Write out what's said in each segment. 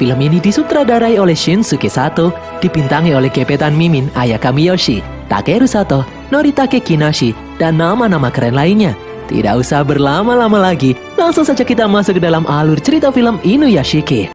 Film ini disutradarai oleh Shinsuke Sato, dibintangi oleh gebetan Mimin Ayaka Miyoshi, Takeru Sato, Noritake Kinashi, dan nama-nama keren lainnya. Tidak usah berlama-lama lagi, langsung saja kita masuk ke dalam alur cerita film Inuyashiki.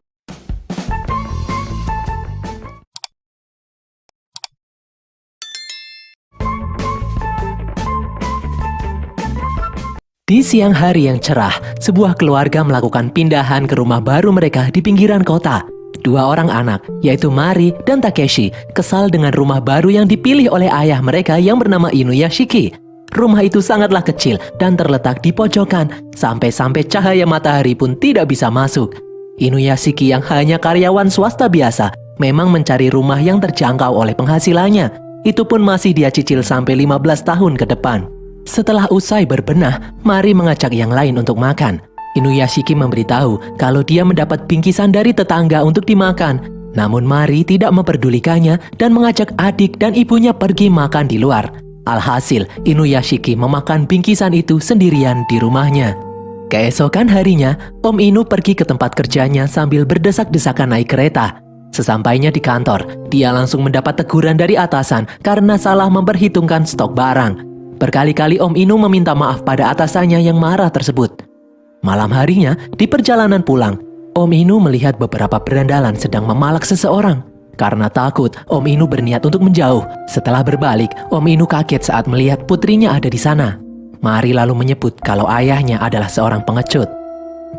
Di siang hari yang cerah, sebuah keluarga melakukan pindahan ke rumah baru mereka di pinggiran kota. Dua orang anak, yaitu Mari dan Takeshi, kesal dengan rumah baru yang dipilih oleh ayah mereka yang bernama Inuyashiki. Rumah itu sangatlah kecil dan terletak di pojokan, sampai-sampai cahaya matahari pun tidak bisa masuk. Inuyashiki yang hanya karyawan swasta biasa, memang mencari rumah yang terjangkau oleh penghasilannya. Itu pun masih dia cicil sampai 15 tahun ke depan. Setelah usai berbenah, Mari mengajak yang lain untuk makan. Inuyashiki memberitahu kalau dia mendapat bingkisan dari tetangga untuk dimakan. Namun Mari tidak memperdulikannya dan mengajak adik dan ibunya pergi makan di luar. Alhasil, Inuyashiki memakan bingkisan itu sendirian di rumahnya. Keesokan harinya, Om Inu pergi ke tempat kerjanya sambil berdesak-desakan naik kereta. Sesampainya di kantor, dia langsung mendapat teguran dari atasan karena salah memperhitungkan stok barang. Berkali-kali Om Inu meminta maaf pada atasannya yang marah tersebut. Malam harinya, di perjalanan pulang, Om Inu melihat beberapa berandalan sedang memalak seseorang. Karena takut, Om Inu berniat untuk menjauh. Setelah berbalik, Om Inu kaget saat melihat putrinya ada di sana. Mari lalu menyebut kalau ayahnya adalah seorang pengecut.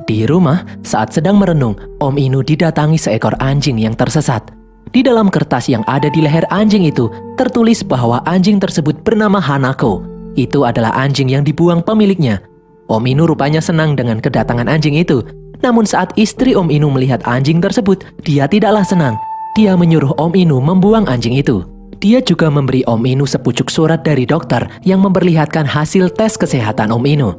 Di rumah, saat sedang merenung, Om Inu didatangi seekor anjing yang tersesat. Di dalam kertas yang ada di leher anjing itu, tertulis bahwa anjing tersebut bernama Hanako. Itu adalah anjing yang dibuang pemiliknya. Om Inu rupanya senang dengan kedatangan anjing itu. Namun saat istri Om Inu melihat anjing tersebut, dia tidaklah senang. Dia menyuruh Om Inu membuang anjing itu. Dia juga memberi Om Inu sepucuk surat dari dokter yang memperlihatkan hasil tes kesehatan Om Inu.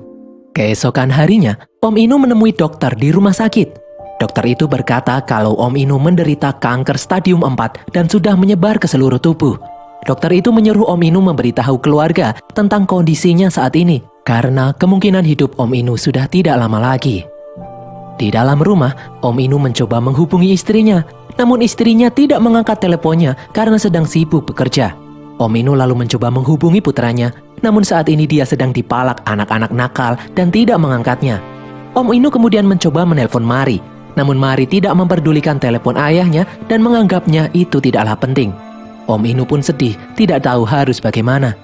Keesokan harinya, Om Inu menemui dokter di rumah sakit. Dokter itu berkata kalau Om Inu menderita kanker stadium 4 dan sudah menyebar ke seluruh tubuh. Dokter itu menyuruh Om Inu memberitahu keluarga tentang kondisinya saat ini, karena kemungkinan hidup Om Inu sudah tidak lama lagi. Di dalam rumah, Om Inu mencoba menghubungi istrinya, namun istrinya tidak mengangkat teleponnya karena sedang sibuk bekerja. Om Inu lalu mencoba menghubungi putranya, namun saat ini dia sedang dipalak anak-anak nakal dan tidak mengangkatnya. Om Inu kemudian mencoba menelpon Mari, namun Mari tidak memperdulikan telepon ayahnya dan menganggapnya itu tidaklah penting. Om Inu pun sedih, tidak tahu harus bagaimana.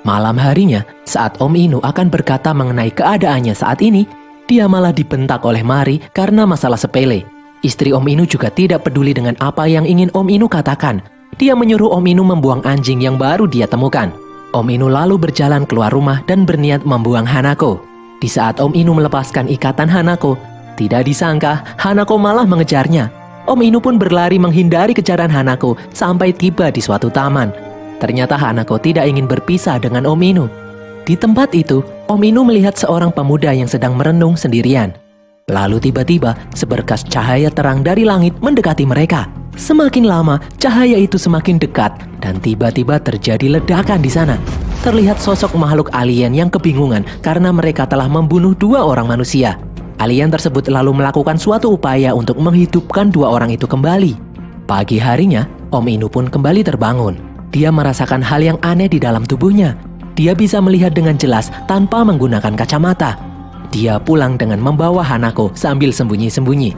Malam harinya, saat Om Inu akan berkata mengenai keadaannya saat ini, dia malah dibentak oleh Mari karena masalah sepele. Istri Om Inu juga tidak peduli dengan apa yang ingin Om Inu katakan. Dia menyuruh Om Inu membuang anjing yang baru dia temukan. Om Inu lalu berjalan keluar rumah dan berniat membuang Hanako. Di saat Om Inu melepaskan ikatan Hanako, tidak disangka, Hanako malah mengejarnya. Om Inu pun berlari menghindari kejaran Hanako sampai tiba di suatu taman. Ternyata Hanako tidak ingin berpisah dengan Om Inu. Di tempat itu, Om Inu melihat seorang pemuda yang sedang merenung sendirian. Lalu tiba-tiba, seberkas cahaya terang dari langit mendekati mereka. Semakin lama, cahaya itu semakin dekat dan tiba-tiba terjadi ledakan di sana. Terlihat sosok makhluk alien yang kebingungan karena mereka telah membunuh dua orang manusia. Alien tersebut lalu melakukan suatu upaya untuk menghidupkan dua orang itu kembali. Pagi harinya, Om Inu pun kembali terbangun. Dia merasakan hal yang aneh di dalam tubuhnya. Dia bisa melihat dengan jelas tanpa menggunakan kacamata. Dia pulang dengan membawa Hanako sambil sembunyi-sembunyi.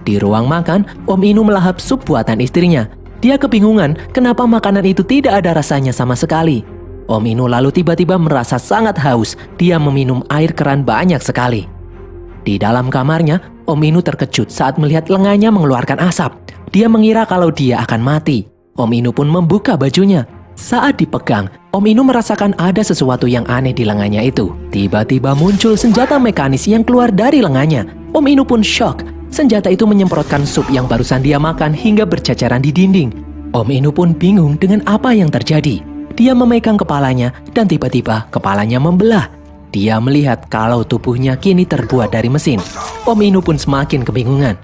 Di ruang makan, Om Inu melahap sup buatan istrinya. Dia kebingungan kenapa makanan itu tidak ada rasanya sama sekali. Om Inu lalu tiba-tiba merasa sangat haus. Dia meminum air keran banyak sekali. Di dalam kamarnya, Om Inu terkejut saat melihat lengannya mengeluarkan asap. Dia mengira kalau dia akan mati. Om Inu pun membuka bajunya. Saat dipegang, Om Inu merasakan ada sesuatu yang aneh di lengannya itu. Tiba-tiba muncul senjata mekanis yang keluar dari lengannya. Om Inu pun shock. Senjata itu menyemprotkan sup yang barusan dia makan hingga berceceran di dinding. Om Inu pun bingung dengan apa yang terjadi. Dia memegang kepalanya dan tiba-tiba kepalanya membelah. Dia melihat kalau tubuhnya kini terbuat dari mesin. Om Inu pun semakin kebingungan.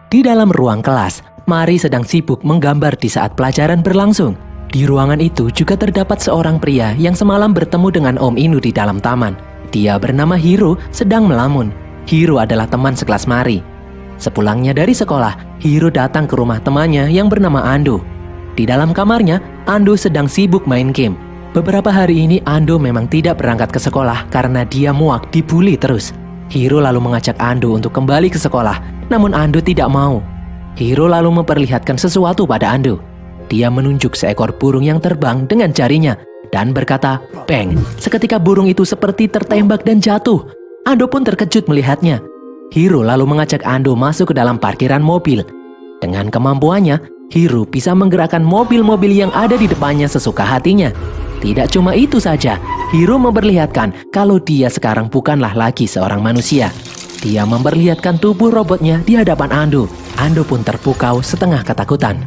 Di dalam ruang kelas, Mari sedang sibuk menggambar di saat pelajaran berlangsung. Di ruangan itu juga terdapat seorang pria yang semalam bertemu dengan Om Inu di dalam taman. Dia bernama Hiro sedang melamun. Hiro adalah teman sekelas Mari. Sepulangnya dari sekolah, Hiro datang ke rumah temannya yang bernama Ando. Di dalam kamarnya, Ando sedang sibuk main game. Beberapa hari ini Ando memang tidak berangkat ke sekolah karena dia muak dibully terus. Hiro lalu mengajak Ando untuk kembali ke sekolah, namun Ando tidak mau. Hiro lalu memperlihatkan sesuatu pada Ando. Dia menunjuk seekor burung yang terbang dengan jarinya dan berkata, "Bang!" Seketika burung itu seperti tertembak dan jatuh. Ando pun terkejut melihatnya. Hiro lalu mengajak Ando masuk ke dalam parkiran mobil. Dengan kemampuannya, Hiro bisa menggerakkan mobil-mobil yang ada di depannya sesuka hatinya. Tidak cuma itu saja, Hiro memperlihatkan kalau dia sekarang bukanlah lagi seorang manusia. Dia memperlihatkan tubuh robotnya di hadapan Ando. Ando pun terpukau setengah ketakutan.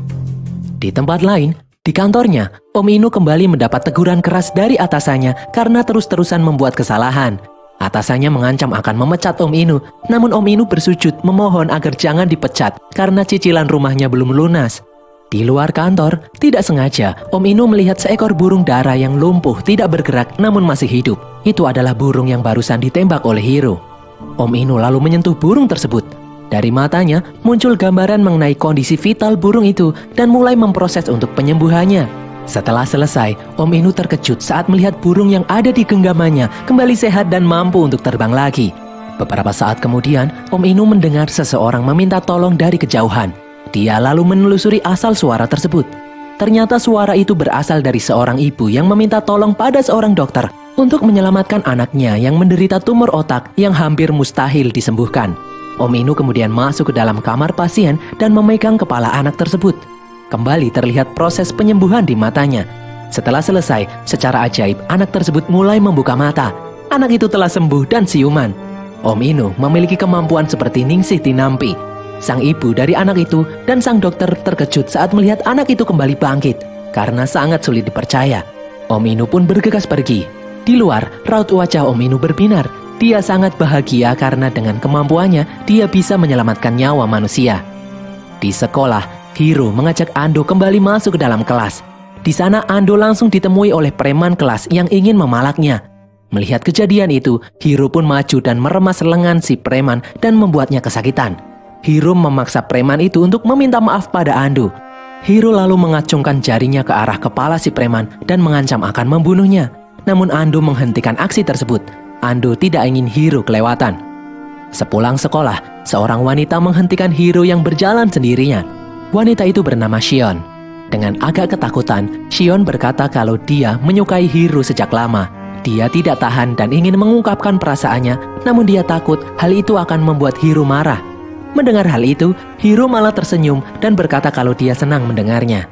Di tempat lain, di kantornya, Om Inu kembali mendapat teguran keras dari atasannya karena terus-terusan membuat kesalahan. Atasannya mengancam akan memecat Om Inu, namun Om Inu bersujud memohon agar jangan dipecat karena cicilan rumahnya belum lunas. Di luar kantor, tidak sengaja, Om Inu melihat seekor burung dara yang lumpuh tidak bergerak namun masih hidup. Itu adalah burung yang barusan ditembak oleh Hiro. Om Inu lalu menyentuh burung tersebut. Dari matanya muncul gambaran mengenai kondisi vital burung itu dan mulai memproses untuk penyembuhannya. Setelah selesai, Om Inu terkejut saat melihat burung yang ada di genggamannya kembali sehat dan mampu untuk terbang lagi. Beberapa saat kemudian, Om Inu mendengar seseorang meminta tolong dari kejauhan. Dia lalu menelusuri asal suara tersebut. Ternyata suara itu berasal dari seorang ibu yang meminta tolong pada seorang dokter untuk menyelamatkan anaknya yang menderita tumor otak yang hampir mustahil disembuhkan. Om Inu kemudian masuk ke dalam kamar pasien dan memegang kepala anak tersebut. Kembali terlihat proses penyembuhan di matanya. Setelah selesai, secara ajaib anak tersebut mulai membuka mata. Anak itu telah sembuh dan siuman. Om Inu memiliki kemampuan seperti Ningsih Tinampi. Sang ibu dari anak itu dan sang dokter terkejut saat melihat anak itu kembali bangkit karena sangat sulit dipercaya. Om Inu pun bergegas pergi. Di luar, raut wajah Om Inu berbinar. Dia sangat bahagia karena dengan kemampuannya dia bisa menyelamatkan nyawa manusia. Di sekolah, Hiro mengajak Ando kembali masuk ke dalam kelas. Di sana Ando langsung ditemui oleh preman kelas yang ingin memalaknya. Melihat kejadian itu, Hiro pun maju dan meremas lengan si preman dan membuatnya kesakitan. Hiro memaksa preman itu untuk meminta maaf pada Ando. Hiro lalu mengacungkan jarinya ke arah kepala si preman dan mengancam akan membunuhnya. Namun Ando menghentikan aksi tersebut. Ando tidak ingin Hiro kelewatan. Sepulang sekolah, seorang wanita menghentikan Hiro yang berjalan sendirian. Wanita itu bernama Shion. Dengan agak ketakutan, Shion berkata kalau dia menyukai Hiro sejak lama. Dia tidak tahan dan ingin mengungkapkan perasaannya, namun dia takut hal itu akan membuat Hiro marah. Mendengar hal itu, Hiro malah tersenyum dan berkata kalau dia senang mendengarnya.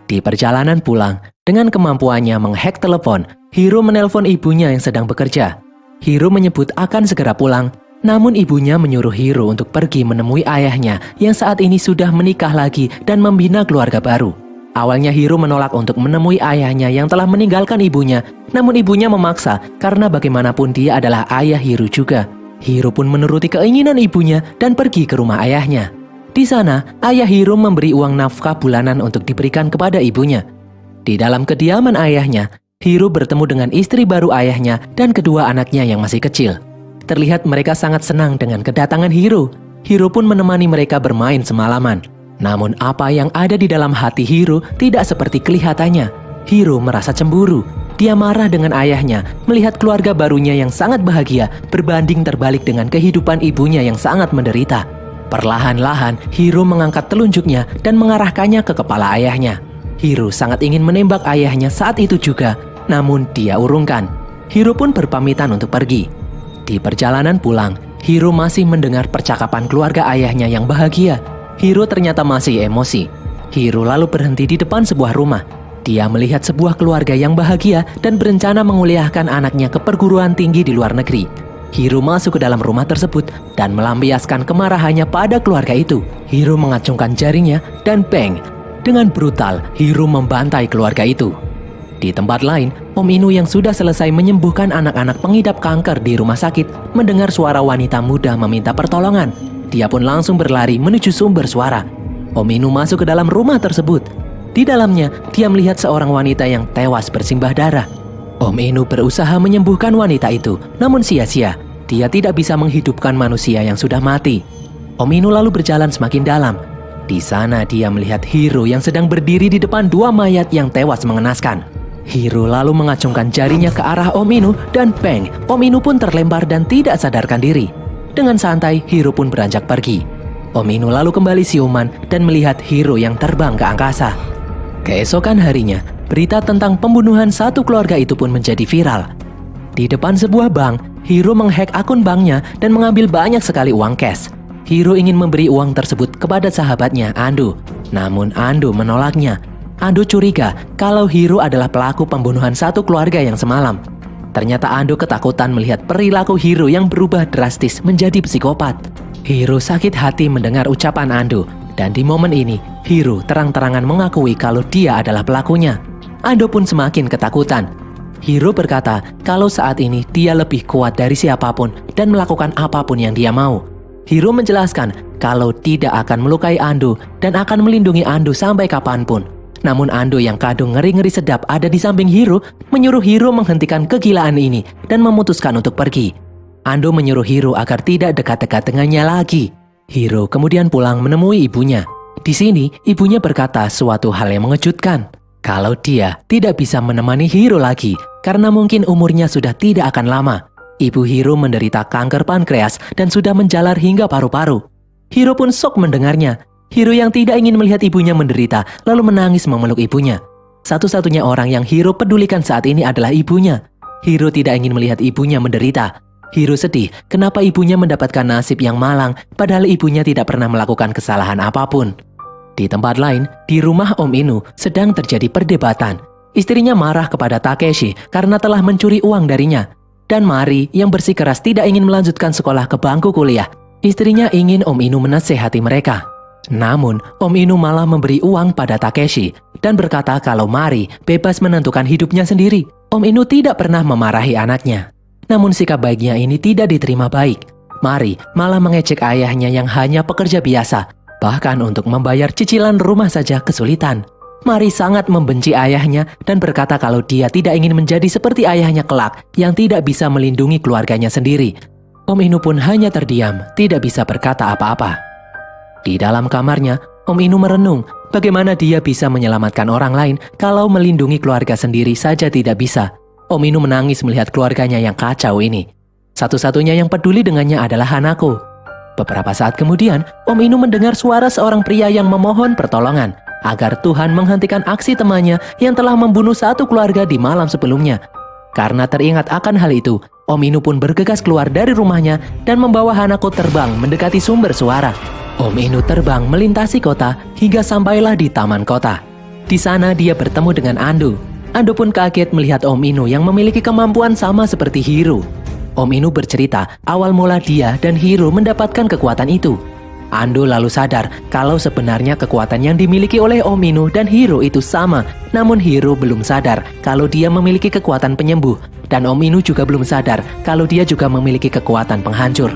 Di perjalanan pulang, dengan kemampuannya menghack telepon, Hiro menelpon ibunya yang sedang bekerja. Hiro menyebut akan segera pulang, namun ibunya menyuruh Hiro untuk pergi menemui ayahnya yang saat ini sudah menikah lagi dan membina keluarga baru. Awalnya Hiro menolak untuk menemui ayahnya yang telah meninggalkan ibunya, namun ibunya memaksa karena bagaimanapun dia adalah ayah Hiro juga. Hiro pun menuruti keinginan ibunya dan pergi ke rumah ayahnya. Di sana, ayah Hiro memberi uang nafkah bulanan untuk diberikan kepada ibunya. Di dalam kediaman ayahnya, Hiro bertemu dengan istri baru ayahnya dan kedua anaknya yang masih kecil. Terlihat mereka sangat senang dengan kedatangan Hiro. Hiro pun menemani mereka bermain semalaman. Namun apa yang ada di dalam hati Hiro tidak seperti kelihatannya. Hiro merasa cemburu. Dia marah dengan ayahnya melihat keluarga barunya yang sangat bahagia berbanding terbalik dengan kehidupan ibunya yang sangat menderita. Perlahan-lahan Hiro mengangkat telunjuknya dan mengarahkannya ke kepala ayahnya. Hiro sangat ingin menembak ayahnya saat itu juga, namun dia urungkan. Hiro pun berpamitan untuk pergi. Di perjalanan pulang, Hiro masih mendengar percakapan keluarga ayahnya yang bahagia. Hiro ternyata masih emosi. Hiro lalu berhenti di depan sebuah rumah. Dia melihat sebuah keluarga yang bahagia dan berencana menguliahkan anaknya ke perguruan tinggi di luar negeri. Hiro masuk ke dalam rumah tersebut dan melampiaskan kemarahannya pada keluarga itu. Hiro mengacungkan jarinya dan bang! Dengan brutal, Hiro membantai keluarga itu. Di tempat lain, Om Inu yang sudah selesai menyembuhkan anak-anak pengidap kanker di rumah sakit mendengar suara wanita muda meminta pertolongan. Dia pun langsung berlari menuju sumber suara. Om Inu masuk ke dalam rumah tersebut. Di dalamnya, dia melihat seorang wanita yang tewas bersimbah darah. Om Inu berusaha menyembuhkan wanita itu, namun sia-sia. Dia tidak bisa menghidupkan manusia yang sudah mati. Om Inu lalu berjalan semakin dalam. Di sana dia melihat Hiro yang sedang berdiri di depan dua mayat yang tewas mengenaskan. Hiro lalu mengacungkan jarinya ke arah Om Inu dan bang, Om Inu pun terlempar dan tidak sadarkan diri. Dengan santai, Hiro pun beranjak pergi. Om Inu lalu kembali siuman dan melihat Hiro yang terbang ke angkasa. Keesokan harinya, berita tentang pembunuhan satu keluarga itu pun menjadi viral. Di depan sebuah bank, Hiro menghack akun banknya dan mengambil banyak sekali uang cash. Hiro ingin memberi uang tersebut kepada sahabatnya, Ando. Namun Ando menolaknya. Ando curiga kalau Hiro adalah pelaku pembunuhan satu keluarga yang semalam. Ternyata Ando ketakutan melihat perilaku Hiro yang berubah drastis menjadi psikopat. Hiro sakit hati mendengar ucapan Ando. Dan di momen ini, Hiro terang-terangan mengakui kalau dia adalah pelakunya. Ando pun semakin ketakutan. Hiro berkata kalau saat ini dia lebih kuat dari siapapun dan melakukan apapun yang dia mau. Hiro menjelaskan kalau tidak akan melukai Ando dan akan melindungi Ando sampai kapanpun. Namun Ando yang kadung ngeri-ngeri sedap ada di samping Hiro menyuruh Hiro menghentikan kegilaan ini dan memutuskan untuk pergi. Ando menyuruh Hiro agar tidak dekat-dekat dengannya lagi. Hiro kemudian pulang menemui ibunya. Di sini ibunya berkata suatu hal yang mengejutkan. Kalau dia tidak bisa menemani Hiro lagi karena mungkin umurnya sudah tidak akan lama. Ibu Hiro menderita kanker pankreas dan sudah menjalar hingga paru-paru. Hiro pun shock mendengarnya. Hiro yang tidak ingin melihat ibunya menderita lalu menangis memeluk ibunya. Satu-satunya orang yang Hiro pedulikan saat ini adalah ibunya. Hiro tidak ingin melihat ibunya menderita. Hiro sedih kenapa ibunya mendapatkan nasib yang malang padahal ibunya tidak pernah melakukan kesalahan apapun. Di tempat lain, di rumah Om Inu sedang terjadi perdebatan. Istrinya marah kepada Takeshi karena telah mencuri uang darinya. Dan Mari yang bersikeras tidak ingin melanjutkan sekolah ke bangku kuliah. Istrinya ingin Om Inu menasehati mereka. Namun, Om Inu malah memberi uang pada Takeshi dan berkata kalau Mari bebas menentukan hidupnya sendiri. Om Inu tidak pernah memarahi anaknya. Namun sikap baiknya ini tidak diterima baik. Mari malah mengejek ayahnya yang hanya pekerja biasa. Bahkan untuk membayar cicilan rumah saja kesulitan. Mari sangat membenci ayahnya dan berkata kalau dia tidak ingin menjadi seperti ayahnya kelak yang tidak bisa melindungi keluarganya sendiri. Om Inu pun hanya terdiam, tidak bisa berkata apa-apa. Di dalam kamarnya, Om Inu merenung bagaimana dia bisa menyelamatkan orang lain kalau melindungi keluarga sendiri saja tidak bisa. Om Inu menangis melihat keluarganya yang kacau ini. Satu-satunya yang peduli dengannya adalah Hanako. Beberapa saat kemudian, Om Inu mendengar suara seorang pria yang memohon pertolongan agar Tuhan menghentikan aksi temannya yang telah membunuh satu keluarga di malam sebelumnya. Karena teringat akan hal itu, Om Inu pun bergegas keluar dari rumahnya dan membawa Hanako terbang mendekati sumber suara. Om Inu terbang melintasi kota hingga sampailah di taman kota. Di sana dia bertemu dengan Ando. Ando pun kaget melihat Om Inu yang memiliki kemampuan sama seperti Hiro. Om Inu bercerita awal mula dia dan Hiro mendapatkan kekuatan itu. Ando lalu sadar kalau sebenarnya kekuatan yang dimiliki oleh Om Inu dan Hiro itu sama. Namun Hiro belum sadar kalau dia memiliki kekuatan penyembuh. Dan Om Inu juga belum sadar kalau dia juga memiliki kekuatan penghancur.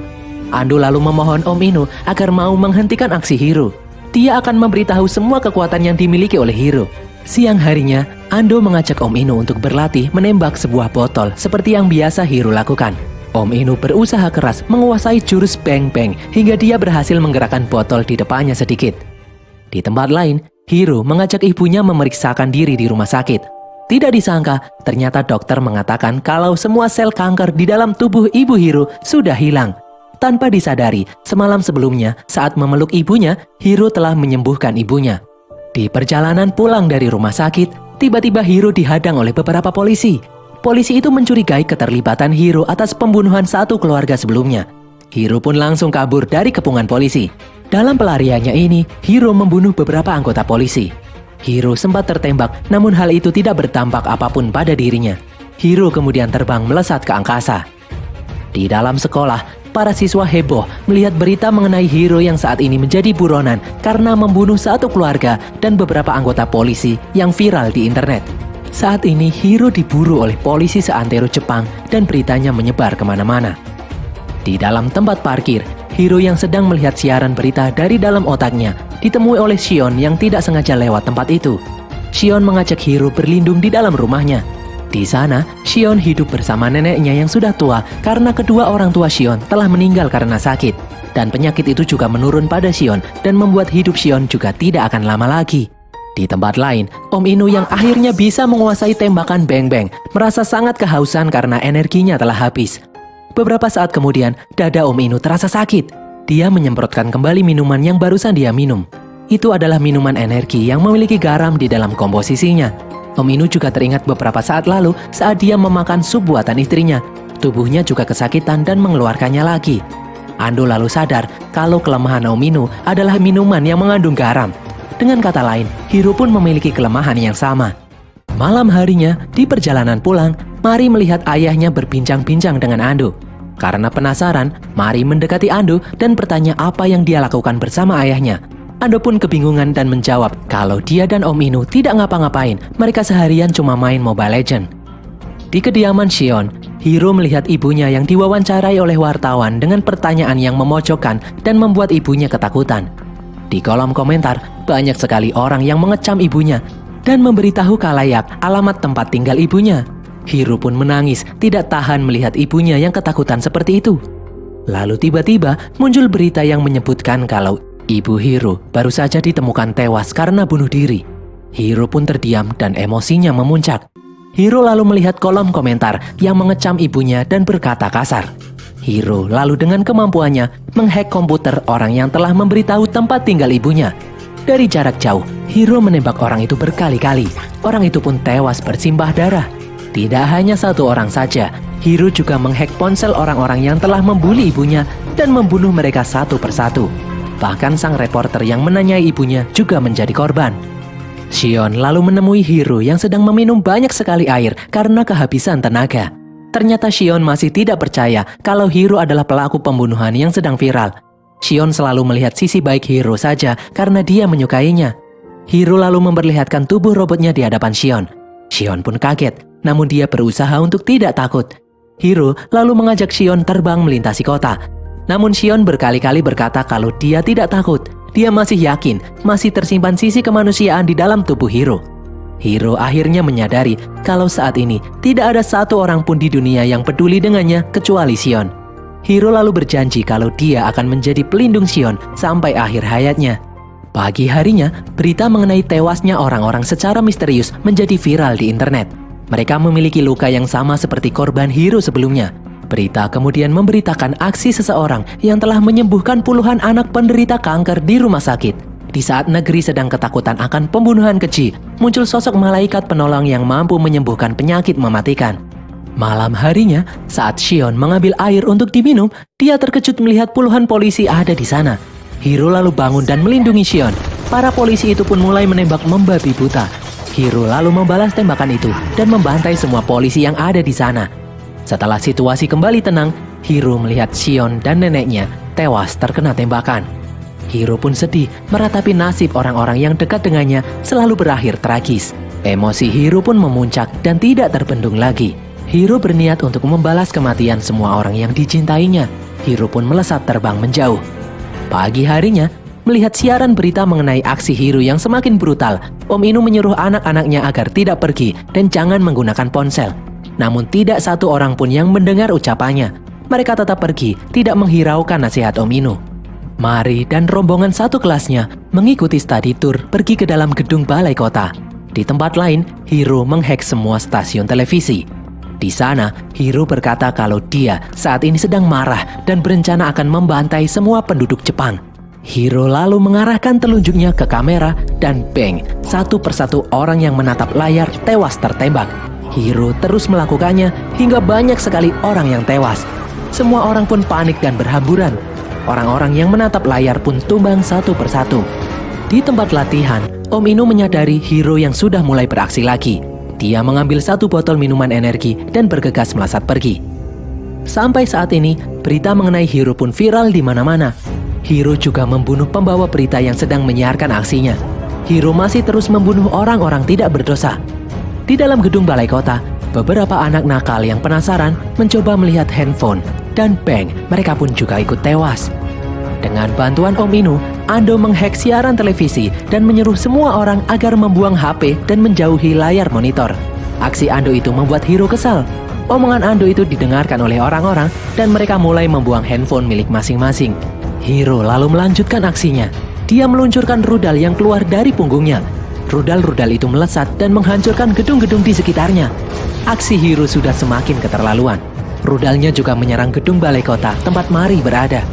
Ando lalu memohon Om Inu agar mau menghentikan aksi Hiro. Dia akan memberitahu semua kekuatan yang dimiliki oleh Hiro. Siang harinya, Ando mengajak Om Inu untuk berlatih menembak sebuah botol seperti yang biasa Hiro lakukan. Om Inu berusaha keras menguasai jurus Bang Bang hingga dia berhasil menggerakkan botol di depannya sedikit. Di tempat lain, Hiro mengajak ibunya memeriksakan diri di rumah sakit. Tidak disangka, ternyata dokter mengatakan kalau semua sel kanker di dalam tubuh ibu Hiro sudah hilang. Tanpa disadari, semalam sebelumnya saat memeluk ibunya, Hiro telah menyembuhkan ibunya. Di perjalanan pulang dari rumah sakit, tiba-tiba Hiro dihadang oleh beberapa polisi. Polisi itu mencurigai keterlibatan Hiro atas pembunuhan satu keluarga sebelumnya. Hiro pun langsung kabur dari kepungan polisi. Dalam pelariannya ini, Hiro membunuh beberapa anggota polisi. Hiro sempat tertembak, namun hal itu tidak berdampak apapun pada dirinya. Hiro kemudian terbang melesat ke angkasa. Di dalam sekolah, para siswa heboh melihat berita mengenai Hiro yang saat ini menjadi buronan karena membunuh satu keluarga dan beberapa anggota polisi yang viral di internet. Saat ini Hiro diburu oleh polisi seantero Jepang dan beritanya menyebar kemana-mana. Di dalam tempat parkir, Hiro yang sedang melihat siaran berita dari dalam otaknya ditemui oleh Shion yang tidak sengaja lewat tempat itu. Shion mengajak Hiro berlindung di dalam rumahnya. Di sana, Shion hidup bersama neneknya yang sudah tua karena kedua orang tua Shion telah meninggal karena sakit. Dan penyakit itu juga menurun pada Shion dan membuat hidup Shion juga tidak akan lama lagi. Di tempat lain, Om Inu yang akhirnya bisa menguasai tembakan Beng Beng merasa sangat kehausan karena energinya telah habis. Beberapa saat kemudian, dada Om Inu terasa sakit. Dia menyemprotkan kembali minuman yang barusan dia minum. Itu adalah minuman energi yang memiliki garam di dalam komposisinya. Om Inu juga teringat beberapa saat lalu saat dia memakan sup buatan istrinya. Tubuhnya juga kesakitan dan mengeluarkannya lagi. Ando lalu sadar kalau kelemahan Om Inu adalah minuman yang mengandung garam. Dengan kata lain, Hiro pun memiliki kelemahan yang sama. Malam harinya, di perjalanan pulang, Mari melihat ayahnya berbincang-bincang dengan Ando. Karena penasaran, Mari mendekati Ando dan bertanya apa yang dia lakukan bersama ayahnya. Ando pun kebingungan dan menjawab kalau dia dan Om Inu tidak ngapa-ngapain, mereka seharian cuma main Mobile Legends. Di kediaman Shion, Hiro melihat ibunya yang diwawancarai oleh wartawan dengan pertanyaan yang memojokkan dan membuat ibunya ketakutan. Di kolom komentar, banyak sekali orang yang mengecam ibunya dan memberitahu khalayak alamat tempat tinggal ibunya. Hiro pun menangis, tidak tahan melihat ibunya yang ketakutan seperti itu. Lalu tiba-tiba muncul berita yang menyebutkan kalau ibu Hiro baru saja ditemukan tewas karena bunuh diri. Hiro pun terdiam dan emosinya memuncak. Hiro lalu melihat kolom komentar yang mengecam ibunya dan berkata kasar. Hiro lalu dengan kemampuannya menghack komputer orang yang telah memberitahu tempat tinggal ibunya. Dari jarak jauh, Hiro menembak orang itu berkali-kali. Orang itu pun tewas bersimbah darah. Tidak hanya satu orang saja, Hiro juga menghack ponsel orang-orang yang telah membuli ibunya dan membunuh mereka satu persatu. Bahkan sang reporter yang menanyai ibunya juga menjadi korban. Shion lalu menemui Hiro yang sedang meminum banyak sekali air karena kehabisan tenaga. Ternyata Shion masih tidak percaya kalau Hiro adalah pelaku pembunuhan yang sedang viral. Shion selalu melihat sisi baik Hiro saja karena dia menyukainya. Hiro lalu memperlihatkan tubuh robotnya di hadapan Shion. Shion pun kaget, namun dia berusaha untuk tidak takut. Hiro lalu mengajak Shion terbang melintasi kota. Namun Shion berkali-kali berkata kalau dia tidak takut. Dia masih yakin masih tersimpan sisi kemanusiaan di dalam tubuh Hiro. Hiro akhirnya menyadari kalau saat ini tidak ada satu orang pun di dunia yang peduli dengannya kecuali Shion. Hiro lalu berjanji kalau dia akan menjadi pelindung Shion sampai akhir hayatnya. Pagi harinya, berita mengenai tewasnya orang-orang secara misterius menjadi viral di internet. Mereka memiliki luka yang sama seperti korban Hiro sebelumnya. Berita kemudian memberitakan aksi seseorang yang telah menyembuhkan puluhan anak penderita kanker di rumah sakit. Di saat negeri sedang ketakutan akan pembunuhan keji, muncul sosok malaikat penolong yang mampu menyembuhkan penyakit mematikan. Malam harinya, saat Shion mengambil air untuk diminum, dia terkejut melihat puluhan polisi ada di sana. Hiro lalu bangun dan melindungi Shion. Para polisi itu pun mulai menembak membabi buta. Hiro lalu membalas tembakan itu dan membantai semua polisi yang ada di sana. Setelah situasi kembali tenang, Hiro melihat Shion dan neneknya tewas terkena tembakan. Hiro pun sedih meratapi nasib orang-orang yang dekat dengannya selalu berakhir tragis. Emosi Hiro pun memuncak dan tidak terbendung lagi. Hiro berniat untuk membalas kematian semua orang yang dicintainya. Hiro pun melesat terbang menjauh. Pagi harinya, melihat siaran berita mengenai aksi Hiro yang semakin brutal, Om Inu menyuruh anak-anaknya agar tidak pergi dan jangan menggunakan ponsel. Namun tidak satu orang pun yang mendengar ucapannya. Mereka tetap pergi, tidak menghiraukan nasihat Om Inu. Mari dan rombongan satu kelasnya mengikuti study tour pergi ke dalam gedung balai kota. Di tempat lain, Hiro menghack semua stasiun televisi. Di sana, Hiro berkata kalau dia saat ini sedang marah dan berencana akan membantai semua penduduk Jepang. Hiro lalu mengarahkan telunjuknya ke kamera dan bang, satu persatu orang yang menatap layar tewas tertembak. Hiro terus melakukannya hingga banyak sekali orang yang tewas. Semua orang pun panik dan berhamburan. Orang-orang yang menatap layar pun tumbang satu persatu. Di tempat latihan, Om Inu menyadari Hiro yang sudah mulai beraksi lagi. Dia mengambil satu botol minuman energi dan bergegas melesat pergi. Sampai saat ini, berita mengenai Hiro pun viral di mana-mana. Hiro juga membunuh pembawa berita yang sedang menyiarkan aksinya. Hiro masih terus membunuh orang-orang tidak berdosa. Di dalam gedung balai kota, beberapa anak nakal yang penasaran mencoba melihat handphone dan bang, mereka pun juga ikut tewas. Dengan bantuan Om Inu, Ando menghack siaran televisi dan menyuruh semua orang agar membuang HP dan menjauhi layar monitor. Aksi Ando itu membuat Hiro kesal. Omongan Ando itu didengarkan oleh orang-orang dan mereka mulai membuang handphone milik masing-masing. Hiro lalu melanjutkan aksinya. Dia meluncurkan rudal yang keluar dari punggungnya. Rudal-rudal itu melesat dan menghancurkan gedung-gedung di sekitarnya. Aksi Hiro sudah semakin keterlaluan. Rudalnya juga menyerang gedung balai kota tempat Mari berada.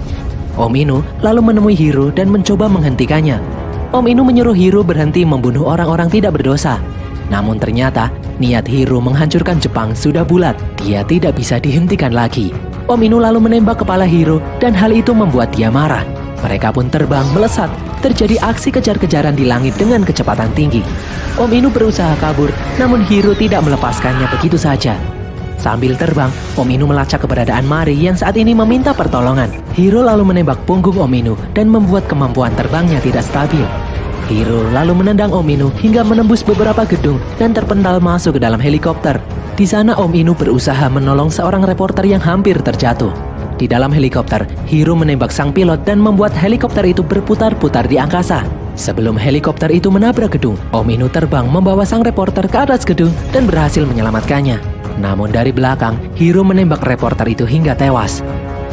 Om Inu lalu menemui Hiro dan mencoba menghentikannya. Om Inu menyuruh Hiro berhenti membunuh orang-orang tidak berdosa. Namun ternyata niat Hiro menghancurkan Jepang sudah bulat. Dia tidak bisa dihentikan lagi. Om Inu lalu menembak kepala Hiro dan hal itu membuat dia marah. Mereka pun terbang melesat. Terjadi aksi kejar-kejaran di langit dengan kecepatan tinggi. Om Inu berusaha kabur, namun Hiro tidak melepaskannya begitu saja. Sambil terbang, Om Inu melacak keberadaan Mari yang saat ini meminta pertolongan. Hiro lalu menembak punggung Om Inu dan membuat kemampuan terbangnya tidak stabil. Hiro lalu menendang Om Inu hingga menembus beberapa gedung dan terpental masuk ke dalam helikopter. Di sana Om Inu berusaha menolong seorang reporter yang hampir terjatuh. Di dalam helikopter, Hiro menembak sang pilot dan membuat helikopter itu berputar-putar di angkasa. Sebelum helikopter itu menabrak gedung, Om Inu terbang membawa sang reporter ke atas gedung dan berhasil menyelamatkannya. Namun dari belakang, Hiro menembak reporter itu hingga tewas.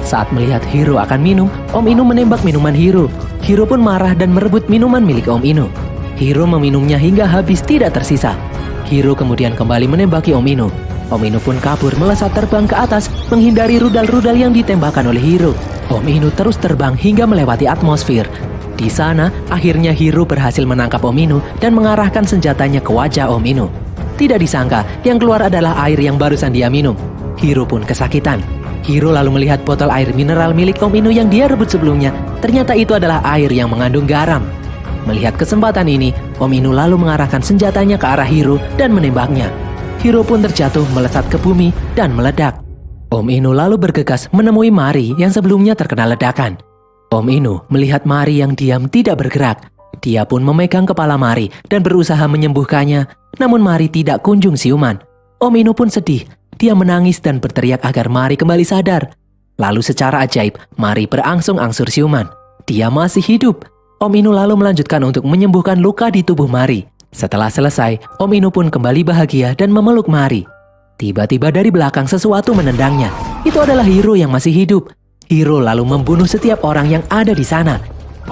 Saat melihat Hiro akan minum, Om Inu menembak minuman Hiro. Hiro pun marah dan merebut minuman milik Om Inu. Hiro meminumnya hingga habis tidak tersisa. Hiro kemudian kembali menembaki Om Inu. Om Inu pun kabur melesat terbang ke atas menghindari rudal-rudal yang ditembakkan oleh Hiro. Om Inu terus terbang hingga melewati atmosfer. Di sana, akhirnya Hiro berhasil menangkap Om Inu dan mengarahkan senjatanya ke wajah Om Inu. Tidak disangka, yang keluar adalah air yang barusan dia minum. Hiro pun kesakitan. Hiro lalu melihat botol air mineral milik Om Inu yang dia rebut sebelumnya. Ternyata itu adalah air yang mengandung garam. Melihat kesempatan ini, Om Inu lalu mengarahkan senjatanya ke arah Hiro dan menembaknya. Hiro pun terjatuh melesat ke bumi dan meledak. Om Inu lalu bergegas menemui Mari yang sebelumnya terkena ledakan. Om Inu melihat Mari yang diam tidak bergerak. Dia pun memegang kepala Mari dan berusaha menyembuhkannya, namun Mari tidak kunjung siuman. Om Inu pun sedih. Dia menangis dan berteriak agar Mari kembali sadar. Lalu secara ajaib, Mari berangsur-angsur siuman. Dia masih hidup. Om Inu lalu melanjutkan untuk menyembuhkan luka di tubuh Mari. Setelah selesai, Om Inu pun kembali bahagia dan memeluk Mari. Tiba-tiba dari belakang sesuatu menendangnya. Itu adalah Hiro yang masih hidup. Hiro lalu membunuh setiap orang yang ada di sana.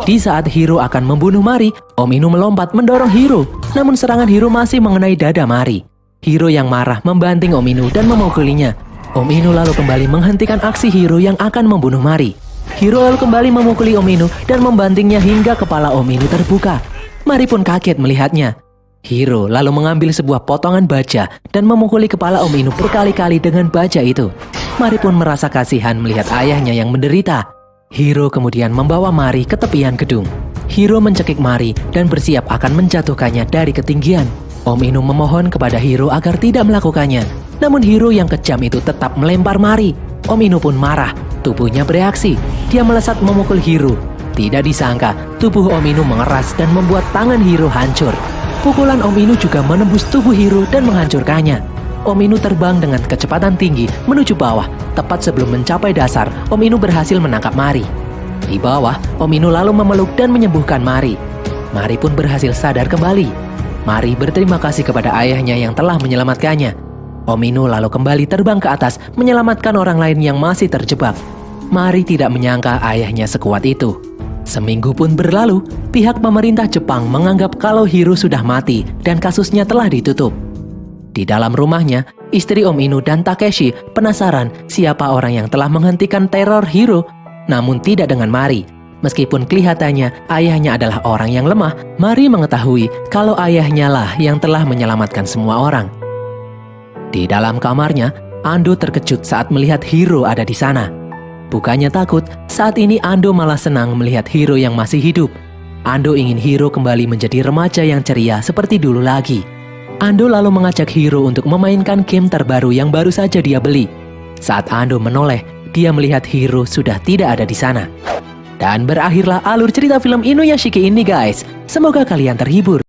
Di saat Hiro akan membunuh Mari, Om Inu melompat mendorong Hiro. Namun serangan Hiro masih mengenai dada Mari. Hiro yang marah membanting Om Inu dan memukulinya. Om Inu lalu kembali menghentikan aksi Hiro yang akan membunuh Mari. Hiro lalu kembali memukuli Om Inu dan membantingnya hingga kepala Om Inu terbuka. Mari pun kaget melihatnya. Hiro lalu mengambil sebuah potongan baja dan memukuli kepala Om Inu berkali-kali dengan baja itu. Mari pun merasa kasihan melihat ayahnya yang menderita. Hiro kemudian membawa Mari ke tepian gedung. Hiro mencekik Mari dan bersiap akan menjatuhkannya dari ketinggian. Om Inu memohon kepada Hiro agar tidak melakukannya. Namun Hiro yang kejam itu tetap melempar Mari. Om Inu pun marah. Tubuhnya bereaksi. Dia melesat memukul Hiro. Tidak disangka, tubuh Om Inu mengeras dan membuat tangan Hiro hancur. Pukulan Om Inu juga menembus tubuh Hiro dan menghancurkannya. Om Inu terbang dengan kecepatan tinggi menuju bawah. Tepat sebelum mencapai dasar, Om Inu berhasil menangkap Mari. Di bawah, Om Inu lalu memeluk dan menyembuhkan Mari. Mari pun berhasil sadar kembali. Mari berterima kasih kepada ayahnya yang telah menyelamatkannya. Om Inu lalu kembali terbang ke atas menyelamatkan orang lain yang masih terjebak. Mari tidak menyangka ayahnya sekuat itu. Seminggu pun berlalu, pihak pemerintah Jepang menganggap kalau Hiro sudah mati dan kasusnya telah ditutup. Di dalam rumahnya, istri Om Inu dan Takeshi penasaran siapa orang yang telah menghentikan teror Hiro, namun tidak dengan Mari. Meskipun kelihatannya ayahnya adalah orang yang lemah, Mari mengetahui kalau ayahnya lah yang telah menyelamatkan semua orang. Di dalam kamarnya, Ando terkejut saat melihat Hiro ada di sana. Bukannya takut, saat ini Ando malah senang melihat Hiro yang masih hidup. Ando ingin Hiro kembali menjadi remaja yang ceria seperti dulu lagi. Ando lalu mengajak Hiro untuk memainkan game terbaru yang baru saja dia beli. Saat Ando menoleh, dia melihat Hiro sudah tidak ada di sana. Dan berakhirlah alur cerita film Inuyashiki ini guys. Semoga kalian terhibur.